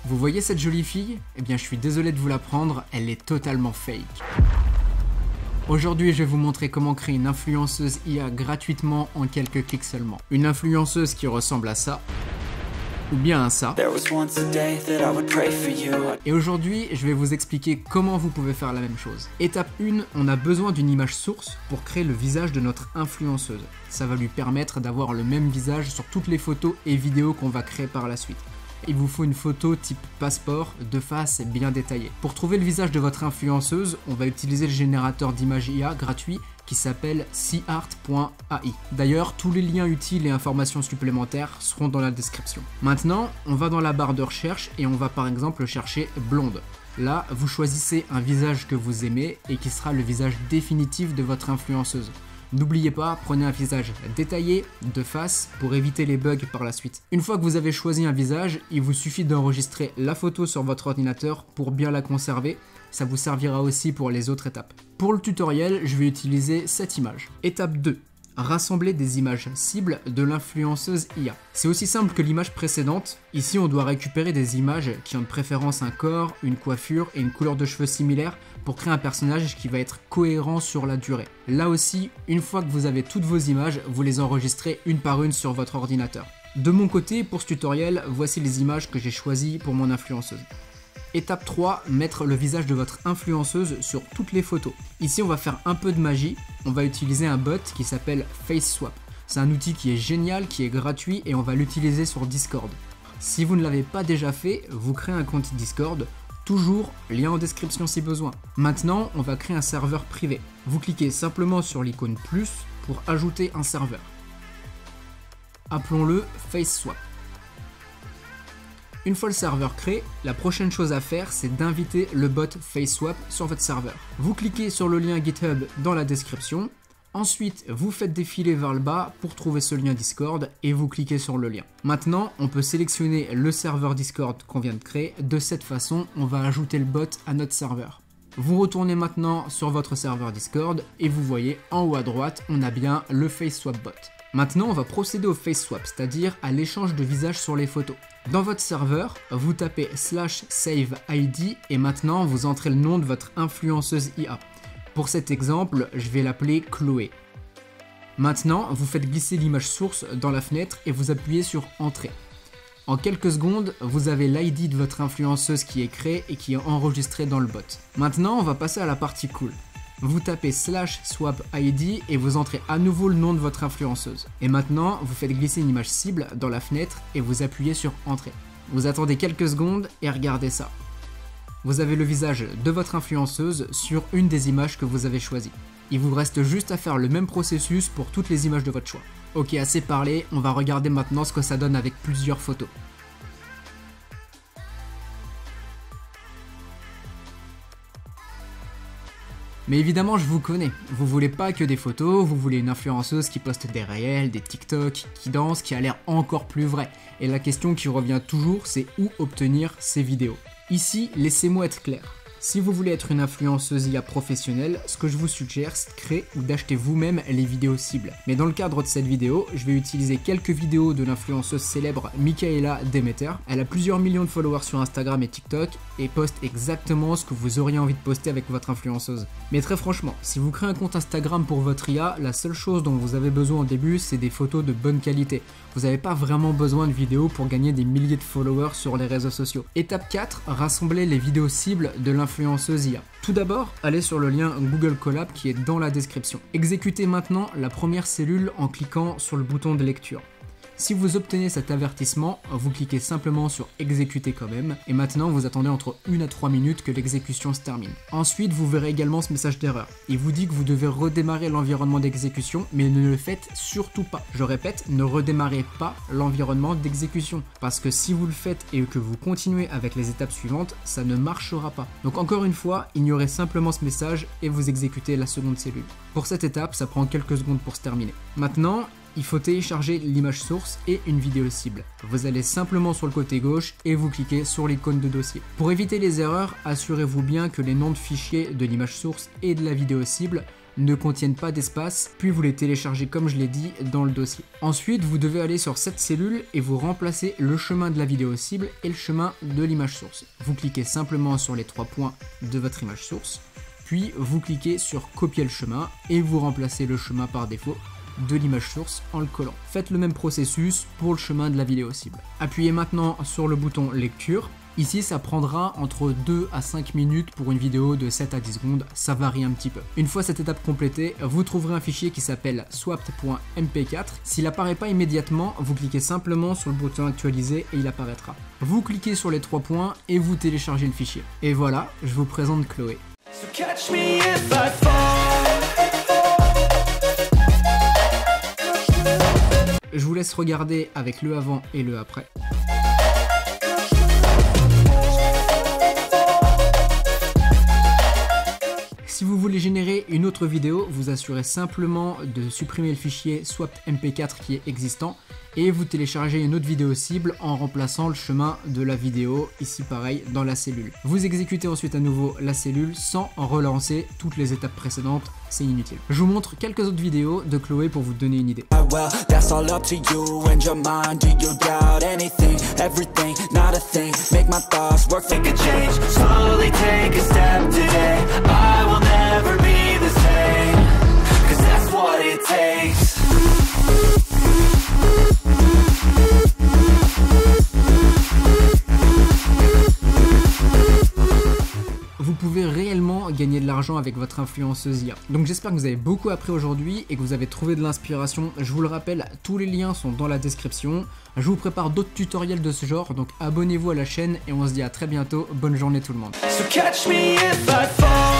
Vous voyez cette jolie fille? Eh bien je suis désolé de vous l'apprendre, elle est totalement fake. Aujourd'hui je vais vous montrer comment créer une influenceuse IA gratuitement en quelques clics seulement. Une influenceuse qui ressemble à ça, ou bien à ça. Et aujourd'hui je vais vous expliquer comment vous pouvez faire la même chose. Étape 1, on a besoin d'une image source pour créer le visage de notre influenceuse. Ça va lui permettre d'avoir le même visage sur toutes les photos et vidéos qu'on va créer par la suite. Il vous faut une photo type passeport, de face et bien détaillée. Pour trouver le visage de votre influenceuse, on va utiliser le générateur d'images IA gratuit qui s'appelle seart.ai. D'ailleurs, tous les liens utiles et informations supplémentaires seront dans la description. Maintenant, on va dans la barre de recherche et on va par exemple chercher blonde. Là, vous choisissez un visage que vous aimez et qui sera le visage définitif de votre influenceuse. N'oubliez pas, prenez un visage détaillé, de face, pour éviter les bugs par la suite. Une fois que vous avez choisi un visage, il vous suffit d'enregistrer la photo sur votre ordinateur pour bien la conserver. Ça vous servira aussi pour les autres étapes. Pour le tutoriel, je vais utiliser cette image. Étape 2. Rassembler des images cibles de l'influenceuse IA. C'est aussi simple que l'image précédente. Ici, on doit récupérer des images qui ont de préférence un corps, une coiffure et une couleur de cheveux similaire pour créer un personnage qui va être cohérent sur la durée. Là aussi, une fois que vous avez toutes vos images, vous les enregistrez une par une sur votre ordinateur. De mon côté, pour ce tutoriel, voici les images que j'ai choisies pour mon influenceuse. Étape 3, mettre le visage de votre influenceuse sur toutes les photos. Ici, on va faire un peu de magie. On va utiliser un bot qui s'appelle FaceSwap. C'est un outil qui est génial, qui est gratuit et on va l'utiliser sur Discord. Si vous ne l'avez pas déjà fait, vous créez un compte Discord. Toujours, lien en description si besoin. Maintenant, on va créer un serveur privé. Vous cliquez simplement sur l'icône plus pour ajouter un serveur. Appelons-le FaceSwap. Une fois le serveur créé, la prochaine chose à faire, c'est d'inviter le bot FaceSwap sur votre serveur. Vous cliquez sur le lien GitHub dans la description. Ensuite, vous faites défiler vers le bas pour trouver ce lien Discord et vous cliquez sur le lien. Maintenant, on peut sélectionner le serveur Discord qu'on vient de créer. De cette façon, on va ajouter le bot à notre serveur. Vous retournez maintenant sur votre serveur Discord et vous voyez en haut à droite, on a bien le FaceSwap bot. Maintenant, on va procéder au FaceSwap, c'est-à-dire à l'échange de visages sur les photos. Dans votre serveur, vous tapez /save-id et maintenant vous entrez le nom de votre influenceuse IA. Pour cet exemple, je vais l'appeler Chloé. Maintenant, vous faites glisser l'image source dans la fenêtre et vous appuyez sur Entrée. En quelques secondes, vous avez l'ID de votre influenceuse qui est créée et qui est enregistrée dans le bot. Maintenant, on va passer à la partie cool. Vous tapez /swap-id et vous entrez à nouveau le nom de votre influenceuse. Et maintenant, vous faites glisser une image cible dans la fenêtre et vous appuyez sur Entrée. Vous attendez quelques secondes et regardez ça. Vous avez le visage de votre influenceuse sur une des images que vous avez choisies. Il vous reste juste à faire le même processus pour toutes les images de votre choix. Ok, assez parlé, on va regarder maintenant ce que ça donne avec plusieurs photos. Mais évidemment, je vous connais. Vous voulez pas que des photos, vous voulez une influenceuse qui poste des réels, des TikTok, qui danse, qui a l'air encore plus vrai. Et la question qui revient toujours, c'est où obtenir ces vidéos. Ici, laissez-moi être clair. Si vous voulez être une influenceuse IA professionnelle, ce que je vous suggère, c'est de créer ou d'acheter vous-même les vidéos cibles. Mais dans le cadre de cette vidéo, je vais utiliser quelques vidéos de l'influenceuse célèbre Michaela Demeter. Elle a plusieurs millions de followers sur Instagram et TikTok et poste exactement ce que vous auriez envie de poster avec votre influenceuse. Mais très franchement, si vous créez un compte Instagram pour votre IA, la seule chose dont vous avez besoin au début, c'est des photos de bonne qualité. Vous n'avez pas vraiment besoin de vidéos pour gagner des milliers de followers sur les réseaux sociaux. Étape 4, rassembler les vidéos cibles de l'influenceuse IA. Tout d'abord, allez sur le lien Google Colab qui est dans la description. Exécutez maintenant la première cellule en cliquant sur le bouton de lecture. Si vous obtenez cet avertissement, vous cliquez simplement sur exécuter quand même et maintenant vous attendez entre 1 à 3 minutes que l'exécution se termine. Ensuite, vous verrez également ce message d'erreur. Il vous dit que vous devez redémarrer l'environnement d'exécution, mais ne le faites surtout pas. Je répète, ne redémarrez pas l'environnement d'exécution parce que si vous le faites et que vous continuez avec les étapes suivantes, ça ne marchera pas. Donc encore une fois, ignorez simplement ce message et vous exécutez la seconde cellule. Pour cette étape, ça prend quelques secondes pour se terminer. Maintenant, il faut télécharger l'image source et une vidéo cible. Vous allez simplement sur le côté gauche et vous cliquez sur l'icône de dossier. Pour éviter les erreurs, assurez-vous bien que les noms de fichiers de l'image source et de la vidéo cible ne contiennent pas d'espace, puis vous les téléchargez comme je l'ai dit dans le dossier. Ensuite, vous devez aller sur cette cellule et vous remplacer le chemin de la vidéo cible et le chemin de l'image source. Vous cliquez simplement sur les 3 points de votre image source, puis vous cliquez sur copier le chemin et vous remplacez le chemin par défaut de l'image source en le collant. Faites le même processus pour le chemin de la vidéo cible. Appuyez maintenant sur le bouton lecture. Ici, ça prendra entre 2 à 5 minutes pour une vidéo de 7 à 10 secondes, ça varie un petit peu. Une fois cette étape complétée, vous trouverez un fichier qui s'appelle swapped.mp4. S'il apparaît pas immédiatement, vous cliquez simplement sur le bouton actualiser et il apparaîtra. Vous cliquez sur les 3 points et vous téléchargez le fichier. Et voilà, je vous présente Chloé. So catch me if I fall. Je vous laisse regarder avec le avant et le après. Si vous voulez générer une autre vidéo, vous assurez simplement de supprimer le fichier swapped.mp4 qui est existant et vous téléchargez une autre vidéo cible en remplaçant le chemin de la vidéo, ici pareil, dans la cellule. Vous exécutez ensuite à nouveau la cellule sans relancer toutes les étapes précédentes, c'est inutile. Je vous montre quelques autres vidéos de Chloé pour vous donner une idée. Vous pouvez réellement gagner de l'argent avec votre influenceuse IA. Donc j'espère que vous avez beaucoup appris aujourd'hui et que vous avez trouvé de l'inspiration. Je vous le rappelle, tous les liens sont dans la description. Je vous prépare d'autres tutoriels de ce genre, donc abonnez-vous à la chaîne et on se dit à très bientôt. Bonne journée tout le monde. So catch me if I fall.